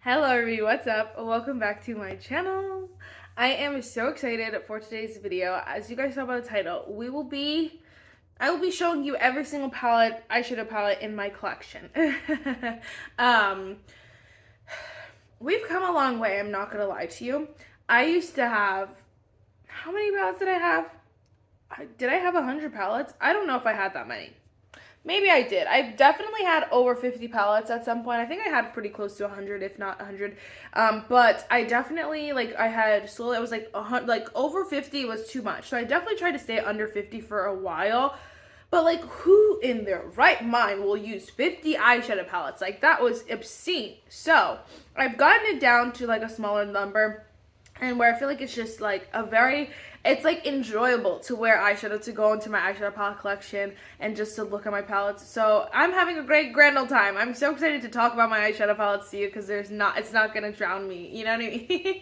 Hello everybody, what's up? Welcome back to my channel. I am so excited for today's video. As you guys saw by the title, I will be showing you every single eyeshadow palette in my collection. um, we've come a long way, I'm not gonna lie to you. I used to have, how many palettes did I have? Did I have 100 palettes? I don't know if I had that many. Maybe I did. I've definitely had over 50 palettes at some point. I think I had pretty close to 100, if not 100. But I definitely, I had slowly, I was over 50 was too much. So I definitely tried to stay under 50 for a while. But, who in their right mind will use 50 eyeshadow palettes? That was obscene. So, I've gotten it down to, a smaller number. And where I feel like it's just it's enjoyable to wear eyeshadow, to go into my eyeshadow palette collection and just to look at my palettes. So I'm having a great grand old time. I'm so excited to talk about my eyeshadow palettes to you because it's not gonna drown me, you know what I mean?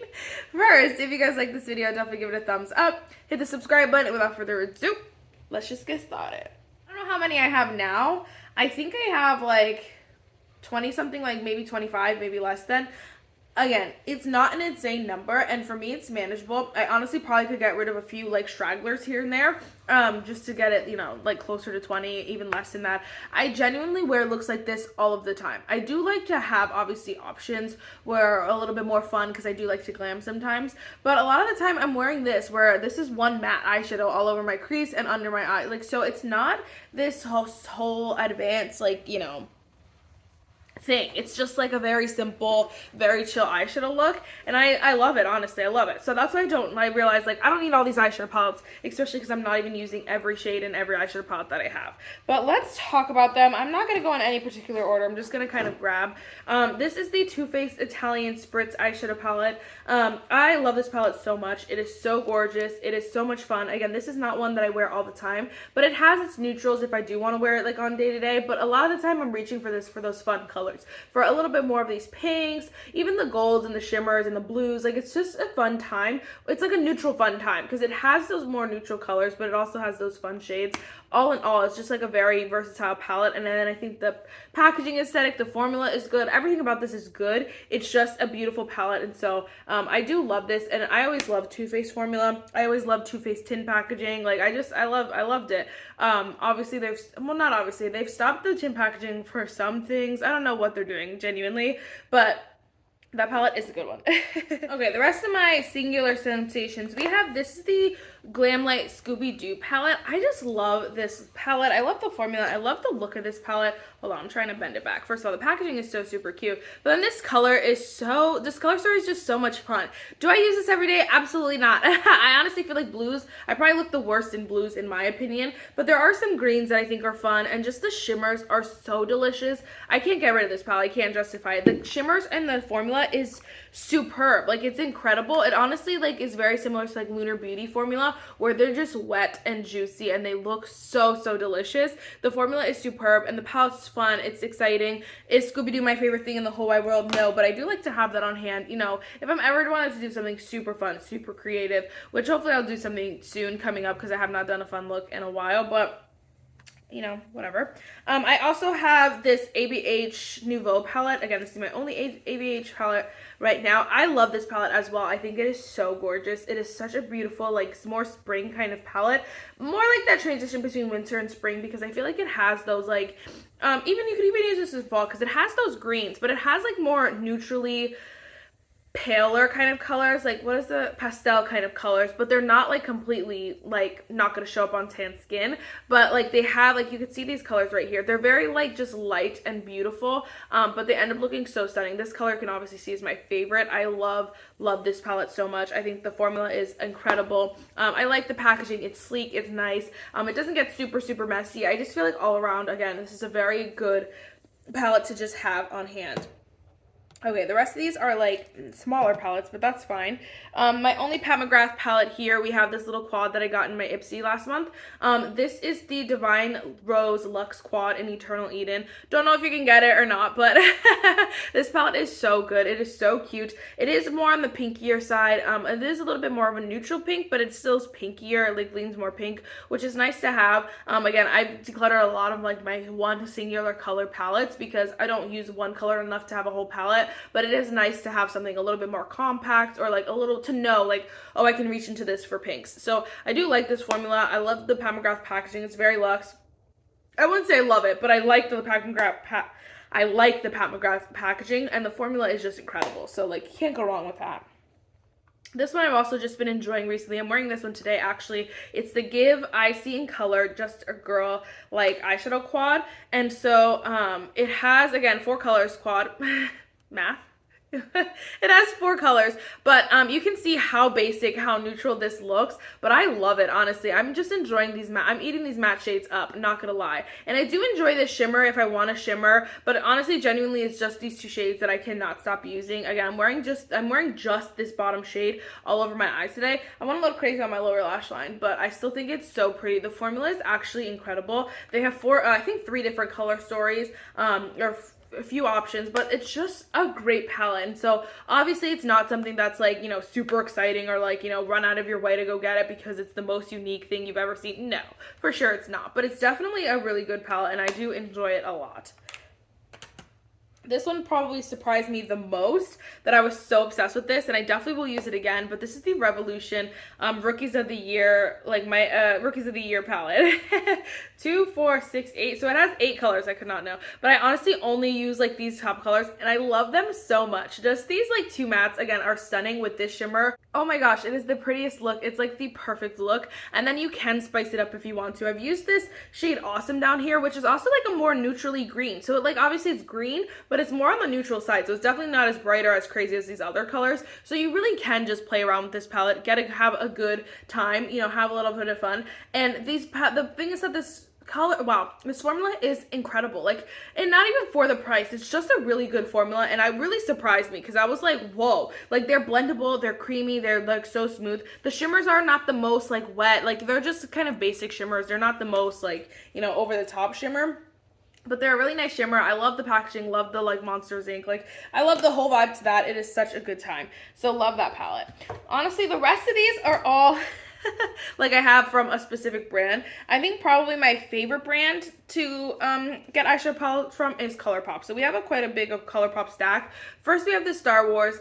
First, if you guys like this video, definitely give it a thumbs up, hit the subscribe button, and without further ado, let's just get started. I don't know how many I have now. I think I have 20 something, maybe 25, maybe less than. Again, it's not an insane number, and for me, it's manageable. I honestly probably could get rid of a few, stragglers here and there, just to get it, closer to 20, even less than that. I genuinely wear looks like this all of the time. I do like to have, obviously, options where are a little bit more fun, because I do like to glam sometimes, but a lot of the time, I'm wearing this, where this is one matte eyeshadow all over my crease and under my eye. So it's not this whole advanced, thing. It's just a very simple, very chill eyeshadow look, and I love it. Honestly, I love it. So that's why I realize I don't need all these eyeshadow palettes, especially because I'm not even using every shade in every eyeshadow palette that I have. But let's talk about them. I'm not going to go in any particular order. I'm just going to kind of grab. This is the Too Faced Italian Spritz eyeshadow palette. I love this palette so much. It is so gorgeous. It is so much fun. Again, this is not one that I wear all the time, but it has its neutrals if I do want to wear it on day to day. But a lot of the time, I'm reaching for those fun colors, for a little bit more of these pinks, even the golds and the shimmers and the blues. It's just a fun time. It's a neutral fun time because it has those more neutral colors, but it also has those fun shades. All in all, it's just a very versatile palette. And then I think the packaging aesthetic, the formula is good. Everything about this is good. It's just a beautiful palette. And so I do love this. And I always love Too Faced formula. I always love Too Faced tin packaging. I loved it. Obviously they've stopped the tin packaging for some things. I don't know what they're doing genuinely, but that palette is a good one. Okay, the rest of my singular sensations, this is the Glamlight Scooby-Doo palette. I just love this palette. I love the formula. I love the look of this palette. Hold on, I'm trying to bend it back. First of all, the packaging is so super cute. But then this color story is just so much fun. Do I use this every day? Absolutely not. I honestly feel like blues, I probably look the worst in blues in my opinion. But there are some greens that I think are fun, and just the shimmers are so delicious. I can't get rid of this palette. I can't justify it. The shimmers and the formula is superb. It's incredible. It honestly is very similar to Lunar Beauty formula, where they're just wet and juicy and they look so delicious. The formula is superb and the palette's fun. It's exciting. Is Scooby-Doo my favorite thing in the whole wide world? No, but I do like to have that on hand, if I'm ever wanted to do something super fun, super creative, which hopefully I'll do something soon coming up because I have not done a fun look in a while, but whatever. I also have this ABH Nouveau palette. Again, this is my only ABH palette right now. I love this palette as well. I think it is so gorgeous. It is such a beautiful, more spring kind of palette. More that transition between winter and spring, because I feel like it has those, you could even use this as fall because it has those greens, but it has, more neutrally paler kind of colors, what is the pastel kind of colors, but they're not completely not gonna show up on tan skin, but they have you could see these colors right here. They're very just light and beautiful, but they end up looking so stunning. This color you can obviously see is my favorite. I love this palette so much. I think the formula is incredible. I like the packaging. It's sleek, it's nice. It doesn't get super messy. I just feel all around, again, this is a very good palette to just have on hand. Okay, the rest of these are smaller palettes, but that's fine. My only Pat McGrath palette here, we have this little quad that I got in my Ipsy last month. This is the Divine Rose Luxe Quad in Eternal Eden. Don't know if you can get it or not, but this palette is so good. It is so cute. It is more on the pinkier side. It is a little bit more of a neutral pink, but it still is pinkier. It leans more pink, which is nice to have. Again, I declutter a lot of my one singular color palettes because I don't use one color enough to have a whole palette. but it is nice to have something a little bit more compact, or like a little to know like, oh, I can reach into this for pinks. So I do like this formula. I love the Pat McGrath packaging. It's very luxe. I wouldn't say I love it, but I like the Pat McGrath packaging, and the formula is just incredible. So like, you can't go wrong with that. This one I've also just been enjoying recently. I'm wearing this one today, actually. It's the Give Icy in Color Just a Girl like eyeshadow quad. And so it has, again, 4 colors quad. Math. It has 4 colors, but you can see how basic, how neutral this looks, but I love it, honestly. I'm just enjoying these I'm eating these matte shades up, not gonna lie. And I do enjoy this shimmer if I want a shimmer, but honestly, genuinely, it's just these 2 shades that I cannot stop using. Again, I'm wearing just this bottom shade all over my eyes today. I went a little crazy on my lower lash line, but I still think it's so pretty. The formula is actually incredible. They have 4, I think 3 different color stories, or a few options, but it's just a great palette. And so obviously it's not something that's like, you know, super exciting or like, you know, run out of your way to go get it because it's the most unique thing you've ever seen. No, for sure it's not, but it's definitely a really good palette and I do enjoy it a lot. This one probably surprised me the most, that I was so obsessed with this, and I definitely will use it again, but this is the Revolution Rookies of the Year, like my Rookies of the Year palette. 2, 4, 6, 8, so it has 8 colors, I could not know, but I honestly only use like these top colors, and I love them so much. Just these like 2 mattes, again, are stunning with this shimmer. Oh my gosh, it is the prettiest look. It's like the perfect look, and then you can spice it up if you want to. I've used this shade Awesome down here, which is also like a more neutrally green, so it, like, obviously it's green, but it's more on the neutral side, so it's definitely not as bright or as crazy as these other colors. So you really can just play around with this palette, have a good time, you know, have a little bit of fun. And the thing is that this this formula is incredible, like, and not even for the price. It's just a really good formula, and it really surprised me because I was like, whoa, like, they're blendable, they're creamy, they're like so smooth. The shimmers are not the most like wet, like they're just kind of basic shimmers. They're not the most like, you know, over the top shimmer, but they're a really nice shimmer. I love the packaging, love the like Monsters Inc. Like, I love the whole vibe to that. It is such a good time. So love that palette. Honestly, the rest of these are all like I have from a specific brand. I think probably my favorite brand to get eyeshadow palette from is ColourPop. So we have quite a big ColourPop stack. First, we have the Star Wars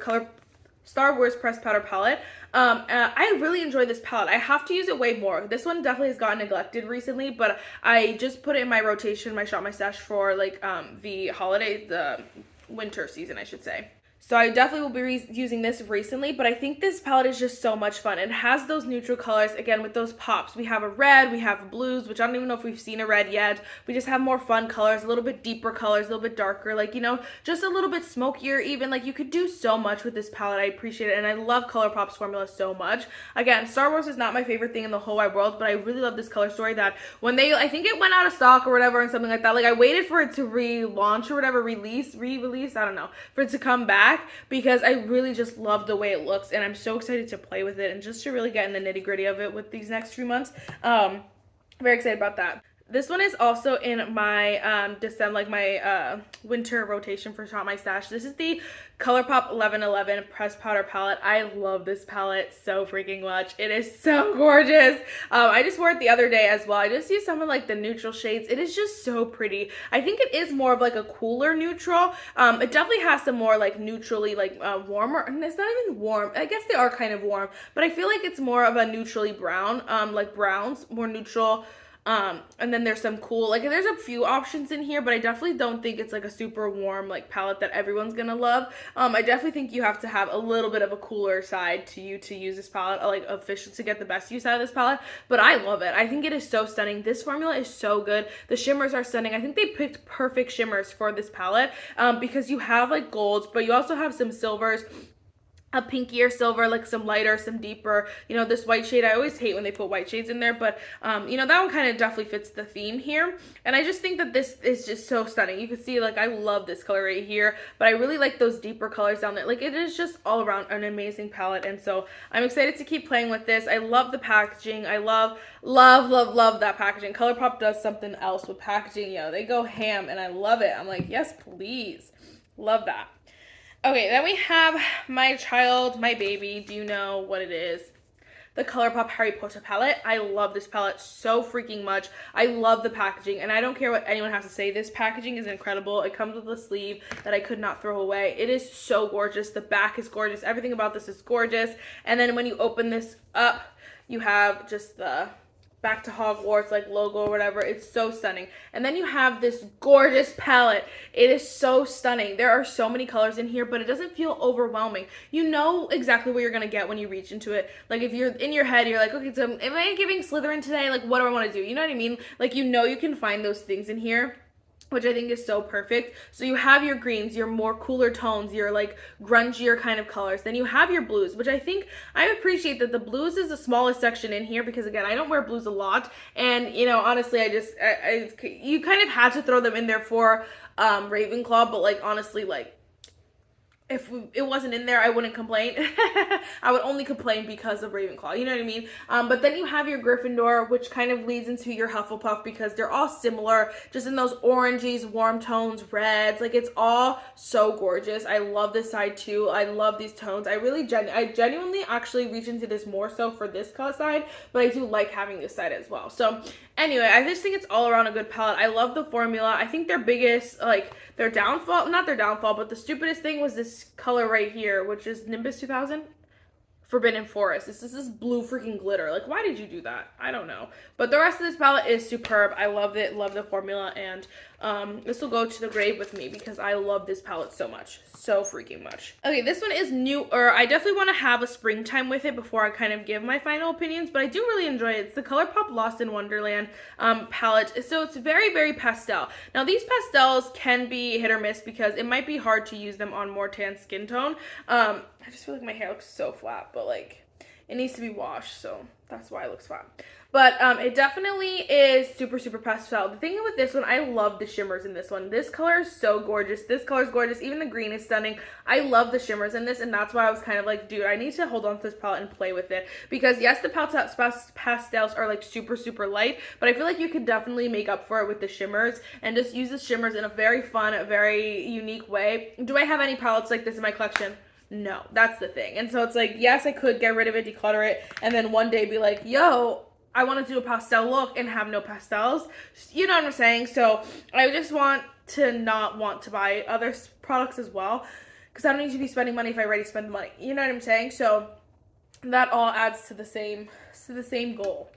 pressed powder palette. I really enjoy this palette. I have to use it way more. This one definitely has gotten neglected recently, but I just put it in my rotation, my shop, my stash for like the winter season, I should say. So I definitely will be using this recently, but I think this palette is just so much fun. It has those neutral colors, again, with those pops. We have a red, we have blues, which I don't even know if we've seen a red yet. We just have more fun colors, a little bit deeper colors, a little bit darker, like, you know, just a little bit smokier even. Like, you could do so much with this palette. I appreciate it, and I love ColourPop's formula so much. Again, Star Wars is not my favorite thing in the whole wide world, but I really love this color story that when I think it went out of stock or whatever and something like that, like, I waited for it to relaunch or whatever, re-release, I don't know, for it to come back, because I really just love the way it looks, and I'm so excited to play with it and just to really get in the nitty-gritty of it with these next few months. Very excited about that. This one is also in my December, like my winter rotation for Shop My Stash. This is the ColourPop 1111 pressed powder palette. I love this palette so freaking much. It is so gorgeous. I just wore it the other day as well. I just used some of like the neutral shades. It is just so pretty. I think it is more of like a cooler neutral. It definitely has some more like neutrally like warmer, and it's not even warm. I guess they are kind of warm, but I feel like it's more of a neutrally brown, like browns, more neutral. And then there's some cool, like, there's a few options in here, but I definitely don't think it's like a super warm like palette that everyone's gonna love. I definitely think you have to have a little bit of a cooler side to use this palette, like officially, to get the best use out of this palette. But I love it. I think it is so stunning. This formula is so good. The shimmers are stunning. I think they picked perfect shimmers for this palette, because you have like golds, but you also have some silvers, a pinkier silver, like some lighter, some deeper. You know, this white shade, I always hate when they put white shades in there, but you know, that one kind of definitely fits the theme here. And I just think that this is just so stunning. You can see, like, I love this color right here, but I really like those deeper colors down there. Like, it is just all around an amazing palette, and so I'm excited to keep playing with this. I love the packaging. I love that packaging. ColourPop does something else with packaging. You know, they go ham, and I love it. I'm like, yes, please. Love that. Okay, then we have my child, my baby. Do you know what it is? the ColourPop Harry Potter palette. I love this palette so freaking much. I love the packaging, and I don't care what anyone has to say. This packaging is incredible. It comes with a sleeve that I could not throw away. It is so gorgeous. The back is gorgeous. Everything about this is gorgeous. And then when you open this up, you have just the Back to Hogwarts like logo or whatever. It's so stunning. And then you have this gorgeous palette. It is so stunning. There are so many colors in here, but it doesn't feel overwhelming. You know exactly what you're gonna get when you reach into it. Like if you're in your head, you're like, okay, so am I giving Slytherin today? Like what do I want to do? You know what I mean? Like you know you can find those things in here, which I think is so perfect. So you have your greens, your more cooler tones, your like grungier kind of colors. Then you have your blues, which I think I appreciate that the blues is the smallest section in here because again, I don't wear blues a lot. And you know, honestly, you kind of had to throw them in there for Ravenclaw, but like honestly, like if it wasn't in there, I wouldn't complain. I would only complain because of Ravenclaw, you know what I mean? But then you have your Gryffindor, which kind of leads into your Hufflepuff because they're all similar, just in those oranges, warm tones, reds. Like, it's all so gorgeous. I love this side, too. I love these tones. I genuinely actually reach into this more so for this color side, but I do like having this side as well. So, anyway, I just think it's all around a good palette. I love the formula. I think their biggest, like, their downfall, not their downfall, but the stupidest thing was this color right here, which is Nimbus 2000 Forbidden Forest. This is this blue freaking glitter. Like, why did you do that? I don't know. But the rest of this palette is superb. I loved it, love the formula, and this will go to the grave with me because I love this palette so much. So freaking much. Okay, this one is newer. I definitely want to have a springtime with it before I kind of give my final opinions, but I do really enjoy it. It's the ColourPop Lost in Wonderland palette. So it's very, very pastel. Now, these pastels can be hit or miss because it might be hard to use them on more tan skin tone. I just feel like my hair looks so flat, but like it needs to be washed, so that's why it looks flat. But it definitely is super, super pastel. The thing with this one, I love the shimmers in this one. This color is so gorgeous. This color is gorgeous. Even the green is stunning. I love the shimmers in this, and that's why I was kind of like, dude, I need to hold on to this palette and play with it. Because yes, the pastels are like super, super light, but I feel like you could definitely make up for it with the shimmers and just use the shimmers in a very fun, very unique way. Do I have any palettes like this in my collection? No, that's the thing. And so it's like, yes, I could get rid of it, declutter it, and then one day be like, yo, I want to do a pastel look and have no pastels. You know what I'm saying? So I just want to not want to buy other products as well because I don't need to be spending money if I already spend the money. You know what I'm saying? So that all adds to the same goal.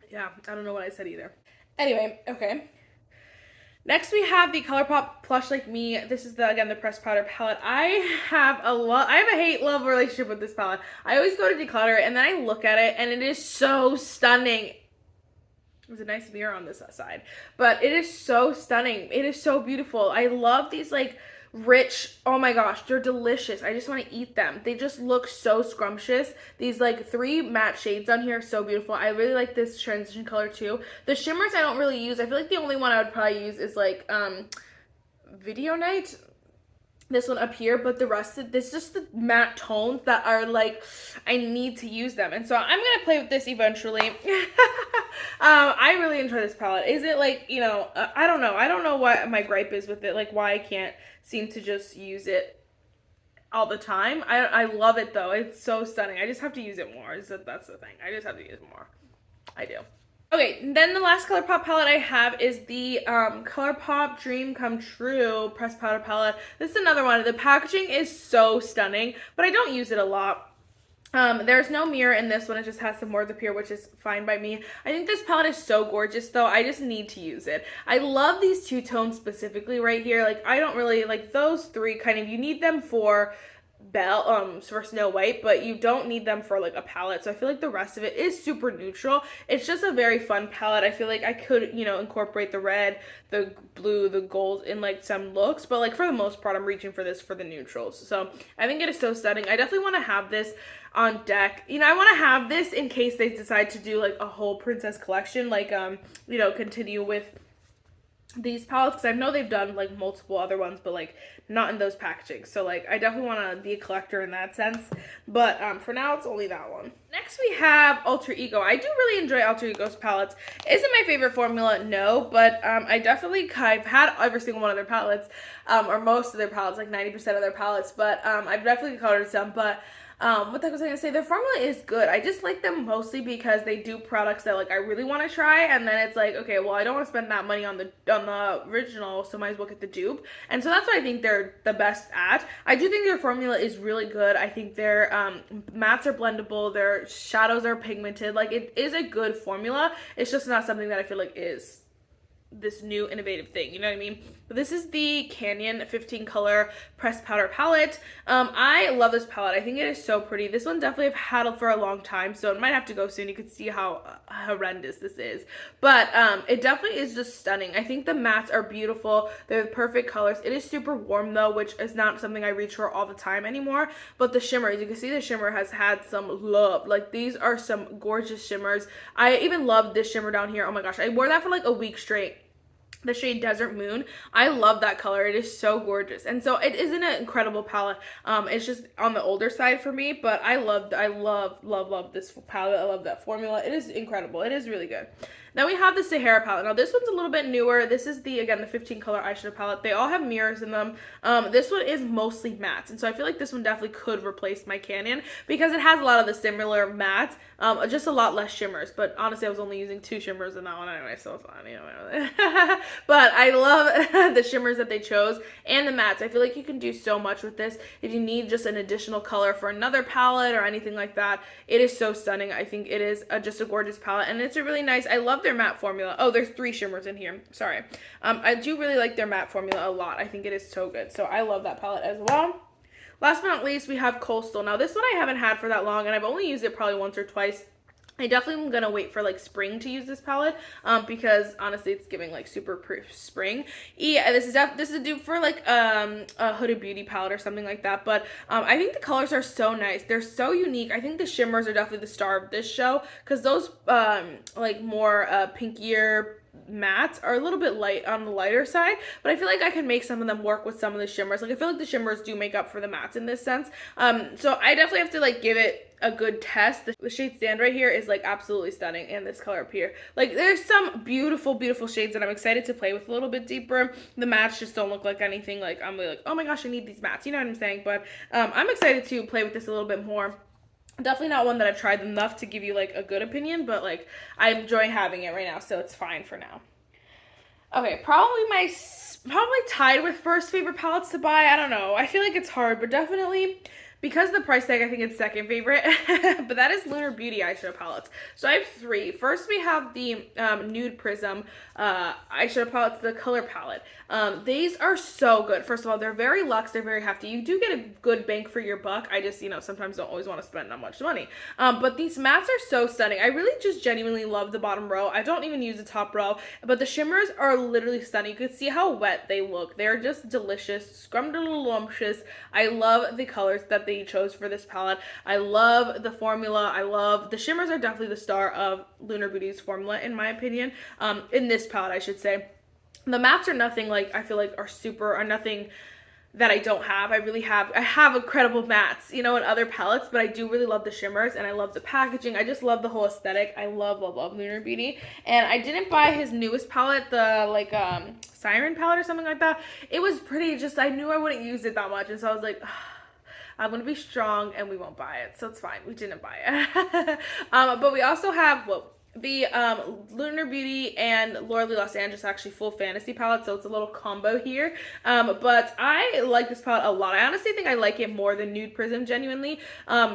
Yeah, I don't know what I said either. Anyway, okay. Next, we have the ColourPop Plush Like Me. This is, again, the pressed powder palette. I have a hate-love relationship with this palette. I always go to declutter it, and then I look at it, and it is so stunning. There's a nice mirror on this side. But it is so stunning. It is so beautiful. I love these, like, rich, oh my gosh, they're delicious. I just want to eat them. They just look so scrumptious. These like 3 matte shades on here are so beautiful. I really like this transition color too. The shimmers I don't really use. I feel like the only one I would probably use is like Video Night. This one up here, but the rest of this just the matte tones that are like, I need to use them. And so I'm gonna play with this eventually. I really enjoy this palette. Is it like, you know, I don't know. I don't know what my gripe is with it, like why I can't seem to just use it all the time. I love it though. It's so stunning. I just have to use it more. That's the thing. I just have to use it more. I do. Okay, then the last ColourPop palette I have is the ColourPop Dream Come True pressed powder palette. This is another one. The packaging is so stunning, but I don't use it a lot. There's no mirror in this one. It just has some words up here, which is fine by me. I think this palette is so gorgeous, though. I just need to use it. I love these 2 tones specifically right here. Like, I don't really, like, those 3 kind of, you need them for for Snow White, but you don't need them for like a palette. So I feel like the rest of it is super neutral. It's just a very fun palette. I feel like I could, you know, incorporate the red, the blue, the gold in like some looks, but like for the most part, I'm reaching for this for the neutrals. So I think it is so stunning. I definitely want to have this on deck. You know, I want to have this in case they decide to do like a whole princess collection, like, you know, continue with these palettes, because I know they've done like multiple other ones, but like not in those packaging. So like I definitely want to be a collector in that sense, but for now it's only that one. Next we have Alter Ego. I do really enjoy Alter Ego's palettes. Is it my favorite formula? No, but I've had every single one of their palettes, or most of their palettes, like 90% of their palettes, but I've definitely colored some, but What the heck was I gonna say? Their formula is good. I just like them mostly because they do products that like I really want to try, and then it's like, okay, well, I don't want to spend that money on the original, so might as well get the dupe. And so that's what I think they're the best at. I do think their formula is really good. I think their mattes are blendable, their shadows are pigmented. Like, it is a good formula. It's just not something that I feel like is this new innovative thing, you know what I mean? But this is the Canyon 15 color pressed powder palette. I love this palette. I think it is so pretty. This one definitely I've had for a long time, so it might have to go soon. You can see how horrendous this is, but it definitely is just stunning. I think the mattes are beautiful. They're the perfect colors. It is super warm though, which is not something I reach for all the time anymore, but the shimmers, you can see the shimmer has had some love. Like, these are some gorgeous shimmers. I even love this shimmer down here. Oh my gosh, I wore that for like a week straight. The shade Desert Moon. I love that color. It is so gorgeous. And so it is an incredible palette. It's just on the older side for me, but I love this palette. I love that formula. It is incredible. It is really good. Then we have the Sahara palette. Now this one's a little bit newer. This is again, the 15 color eyeshadow palette. They all have mirrors in them. This one is mostly mattes, and so I feel like this one definitely could replace my Canyon because it has a lot of the similar mattes, just a lot less shimmers. But honestly, I was only using 2 shimmers in that one anyway, so it's fine, you know. But I love the shimmers that they chose and the mattes. I feel like you can do so much with this. If you need just an additional color for another palette or anything like that, it is so stunning. I think it is just a gorgeous palette, and it's a really nice, I love their matte formula. Oh, there's 3 shimmers in here. Sorry. I do really like their matte formula a lot. I think it is so good. So I love that palette as well. Last but not least, we have Coastal. Now this one I haven't had for that long, and I've only used it probably once or twice. I definitely am gonna wait for like spring to use this palette because honestly it's giving like super spring. Yeah, this is a dupe for like a Huda Beauty palette or something like that. But I think the colors are so nice. They're so unique. I think the shimmers are definitely the star of this show because those like more pinkier mattes are a little bit light on the lighter side, but I feel like I can make some of them work with some of the shimmers. Like, I feel like the shimmers do make up for the mattes in this sense. So I definitely have to like give it a good test. The shade Stand right here is like absolutely stunning, and this color up here, like, there's some beautiful shades that I'm excited to play with a little bit deeper. The mattes just don't look like anything like I'm really like, oh my gosh, I need these mattes, you know what I'm saying? But I'm excited to play with this a little bit more. Definitely not one that I've tried enough to give you like a good opinion, but like I enjoy having it right now, so it's fine for now. Okay, probably tied with first favorite palettes to buy. I don't know. I feel like it's hard, but definitely because of the price tag, I think it's second favorite. But that is Lunar Beauty eyeshadow palettes. So I have 3. First, we have the Nude Prism eyeshadow palettes, the color palette. These are so good. First of all, they're very luxe. They're very hefty. You do get a good bang for your buck. I just, sometimes don't always want to spend that much money. But these mattes are so stunning. I really just genuinely love the bottom row. I don't even use the top row, but the shimmers are literally stunning. You can see how wet they look. They're just delicious, scrumdiddlyumptious. I love the colors that they chose for this palette. I love the formula. I love the shimmers are definitely the star of Lunar Beauty's formula in my opinion. In this palette, I should say. The mattes are nothing like I feel like are nothing that I don't have. I have incredible mattes, in other palettes, but I do really love the shimmers and I love the packaging. I just love the whole aesthetic. I love Lunar Beauty. And I didn't buy his newest palette, the Siren palette or something like that. It was pretty, just I knew I wouldn't use it that much, and so I was like, I'm gonna be strong and we won't buy it, so it's fine. We didn't buy it. But we also have the Lunar Beauty and Laura Lee Los Angeles actually full fantasy palette, so it's a little combo here. But I like this palette a lot. I honestly think I like it more than Nude Prism, genuinely.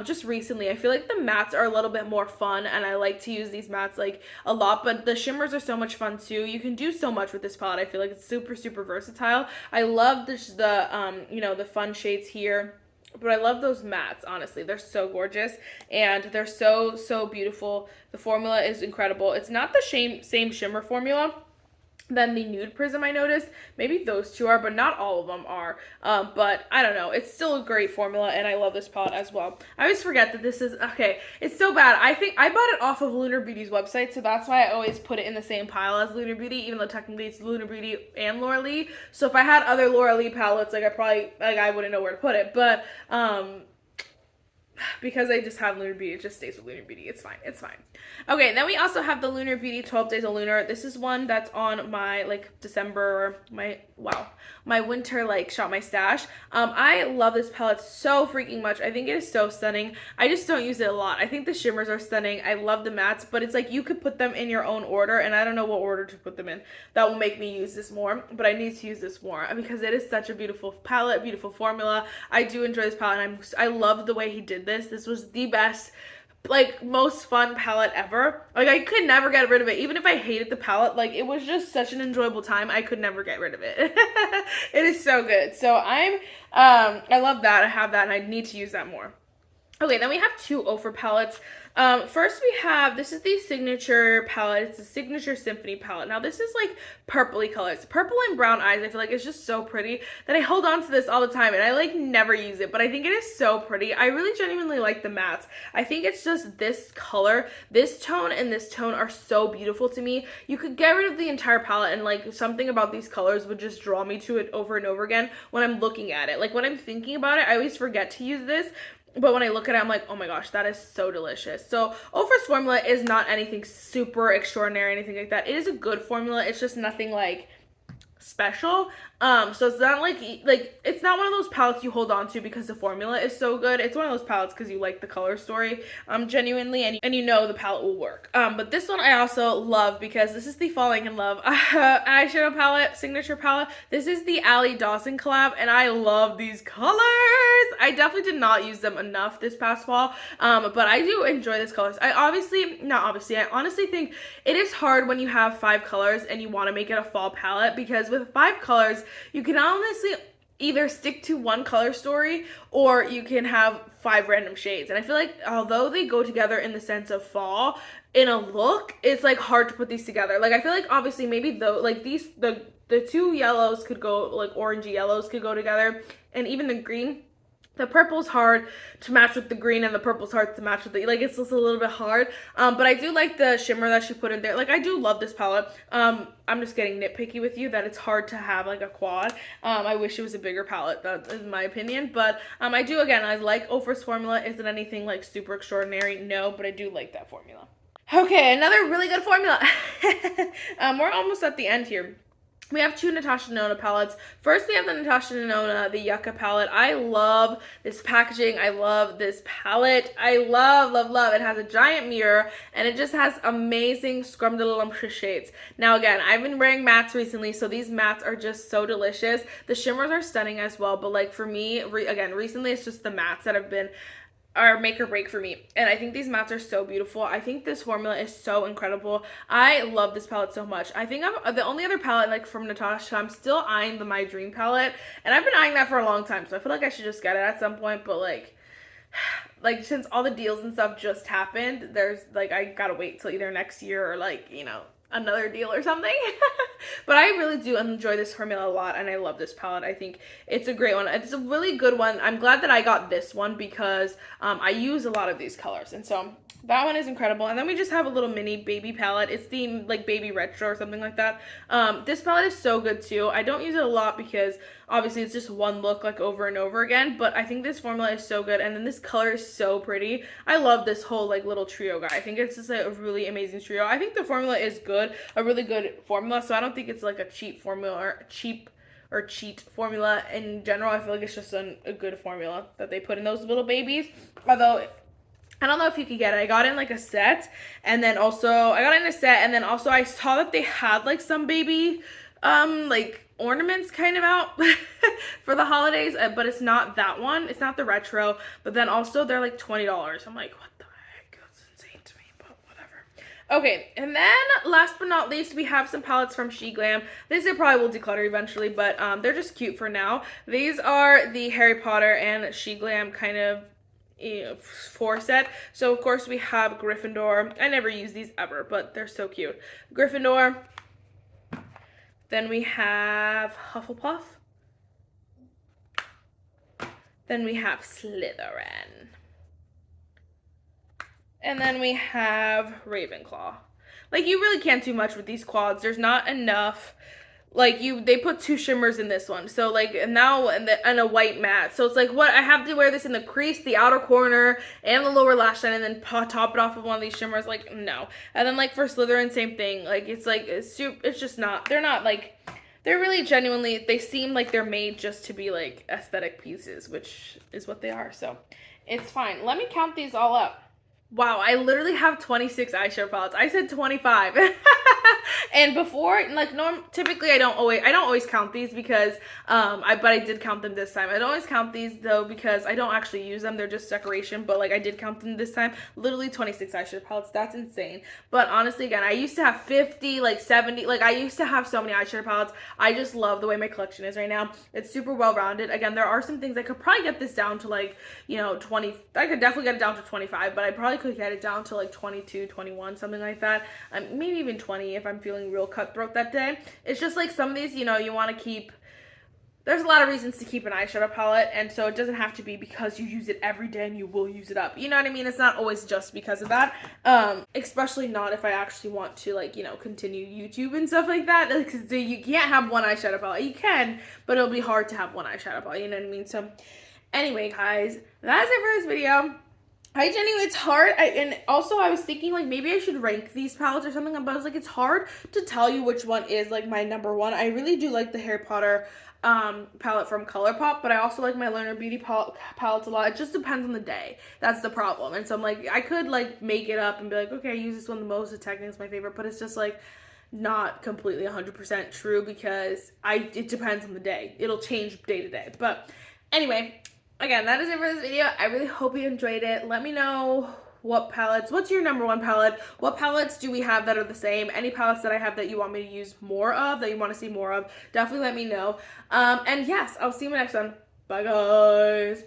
Just recently, I feel like the mattes are a little bit more fun, and I like to use these mattes like a lot, but the shimmers are so much fun too. You can do so much with this palette. I feel like it's super versatile. I love the fun shades here. But I love those mattes, honestly. They're so gorgeous, and they're so beautiful. The formula is incredible. It's not the same shimmer formula than the Nude Prism, I noticed. Maybe those 2 are, but not all of them are. But I don't know. It's still a great formula, and I love this palette as well. I always forget that this is, okay, it's so bad. I think I bought it off of Lunar Beauty's website, so that's why I always put it in the same pile as Lunar Beauty, even though technically it's Lunar Beauty and Laura Lee. So if I had other Laura Lee palettes, I wouldn't know where to put it. But, because I just have Lunar Beauty, it just stays with Lunar Beauty. It's fine. It's fine. Okay, then we also have the Lunar Beauty 12 Days of Lunar. This is one that's on my like December, my winter like shop my stash. I love this palette so freaking much. I think it is so stunning. I just don't use it a lot. I think the shimmers are stunning. I love the mattes, but it's like you could put them in your own order, and I don't know what order to put them in. That will make me use this more, but I need to use this more because it is such a beautiful palette, beautiful formula. I do enjoy this palette, and I love the way he did this. This was the best, like, most fun palette ever. Like, I could never get rid of it. Even if I hated the palette, like, it was just such an enjoyable time. I could never get rid of it. It is so good. So I love that. I have that, and I need to use that more. Okay, then we have two Ofra palettes. First we have, this is the Signature palette. It's the Signature Symphony palette. Now this is like purpley colors. Purple and brown eyes. I feel like it's just so pretty that I hold on to this all the time, and I like never use it, but I think it is so pretty. I really genuinely like the mattes. I think it's just this color, this tone and this tone are so beautiful to me. You could get rid of the entire palette, and like something about these colors would just draw me to it over and over again when I'm looking at it. Like when I'm thinking about it, I always forget to use this. But when I look at it, I'm like, oh my gosh, that is so delicious. So Ofra's formula is not anything super extraordinary, anything like that. It is a good formula. It's just nothing like special. So it's not like it's not one of those palettes you hold on to because the formula is so good. It's one of those palettes because you like the color story genuinely, and you know the palette will work. But this one I also love because this is the Falling in Love eyeshadow palette, Signature palette. This is the Ally Dawson collab, and I love these colors. I definitely did not use them enough this past fall, but I do enjoy these colors. I honestly think it is hard when you have 5 colors and you want to make it a fall palette, because with 5 colors, you can honestly either stick to one color story or you can have 5 random shades. And I feel like although they go together in the sense of fall, in a look, it's like hard to put these together. Like I feel like obviously maybe though, like these, the 2 yellows could go, like orangey yellows could go together, and even the green. The purple's hard to match with the green, and the purple's hard to match with the, like, it's just a little bit hard. But I do like the shimmer that she put in there. Like, I do love this palette. I'm just getting nitpicky with you that it's hard to have, like, a quad. I wish it was a bigger palette, that is my opinion. But I do, again, I like Ofra's formula. Is it anything, like, super extraordinary? No, but I do like that formula. Okay, another really good formula. We're almost at the end here. We have 2 Natasha Denona palettes. First, we have the Natasha Denona, the Yucca palette. I love this packaging. I love this palette. I love, love, love. It has a giant mirror, and it just has amazing scrumdiddlyumptious shades. Now, again, I've been wearing mattes recently, so these mattes are just so delicious. The shimmers are stunning as well, but like for me, again, recently it's just the mattes that have been make or break for me, and I think these mattes are so beautiful. I think this formula is so incredible. I love this palette so much. I think I'm the only other palette like from Natasha, I'm still eyeing the My Dream palette, and I've been eyeing that for a long time, so I feel like I should just get it at some point. But like since all the deals and stuff just happened, there's like I gotta wait till either next year or like, you know, another deal or something. But I really do enjoy this formula a lot, and I love this palette. I think it's a great one. It's a really good one. I'm glad that I got this one because I use a lot of these colors, and so that one is incredible. And then we just have a little mini baby palette. It's the like baby retro or something like that. This palette is so good too. I don't use it a lot because obviously it's just one look like over and over again, but I think this formula is so good. And then this color is so pretty. I love this whole like little trio guy. I think it's just a really amazing trio. I think the formula is good, a really good formula, so I don't think it's like a cheap formula or cheat formula in general. I feel like it's just a good formula that they put in those little babies. Although I don't know if you could get it. I got it in like a set, and then also I got it in a set, and then also I saw that they had like some baby like ornaments kind of out for the holidays, but it's not that one. It's not the retro, but then also they're like $20. I'm like, what the heck? That's insane to me, but whatever. Okay, and then last but not least, we have some palettes from SheGlam. These I probably will declutter eventually, but they're just cute for now. These are the Harry Potter and SheGlam kind of 4 set. So of course we have Gryffindor. I never use these ever, but they're so cute. Gryffindor. Then we have Hufflepuff. Then we have Slytherin. And then we have Ravenclaw. Like, you really can't do much with these quads. There's not enough like they put 2 shimmers in this one, so like now and a white matte, so it's like what I have to wear this in the crease, the outer corner, and the lower lash line, and then top it off with one of these shimmers. Like no. And then like for Slytherin, same thing. Like it's just not, they're not like, they're really genuinely, they seem like they're made just to be like aesthetic pieces, which is what they are, so it's fine. Let me count these all up. Wow, I literally have 26 eyeshadow palettes. I said 25. And before, like, typically I don't always count these because, but I did count them this time. I don't always count these though because I don't actually use them. They're just decoration, but like I did count them this time. Literally 26 eyeshadow palettes. That's insane. But honestly, again, I used to have 50, like 70, like I used to have so many eyeshadow palettes. I just love the way my collection is right now. It's super well-rounded. Again, there are some things I could probably get this down to like, 20, I could definitely get it down to 25, but I probably could get it down to like 22, 21, something like that. Maybe even 20 if I'm feeling real cutthroat that day. It's just like some of these, you want to keep, there's a lot of reasons to keep an eyeshadow palette, and so it doesn't have to be because you use it every day and you will use it up. You know what I mean? It's not always just because of that. Especially not if I actually want to like, continue YouTube and stuff like that. Like, so you can't have one eyeshadow palette. You can, but it'll be hard to have one eyeshadow palette. You know what I mean? So anyway, guys, that's it for this video. It's hard. And also I was thinking like maybe I should rank these palettes or something, but I was like, it's hard to tell you which one is like my number one. I really do like the Harry Potter palette from ColourPop, but I also like my Learner Beauty palettes a lot. It just depends on the day. That's the problem. And so I'm like, I could like make it up and be like, okay, I use this one the most. The technically is my favorite, but it's just like not completely 100% true because it depends on the day. It'll change day to day. But anyway, again, that is it for this video. I really hope you enjoyed it. Let me know what's your number one palette? What palettes do we have that are the same? Any palettes that I have that you want me to use more of, that you want to see more of, definitely let me know. And yes, I'll see you in my next one. Bye, guys.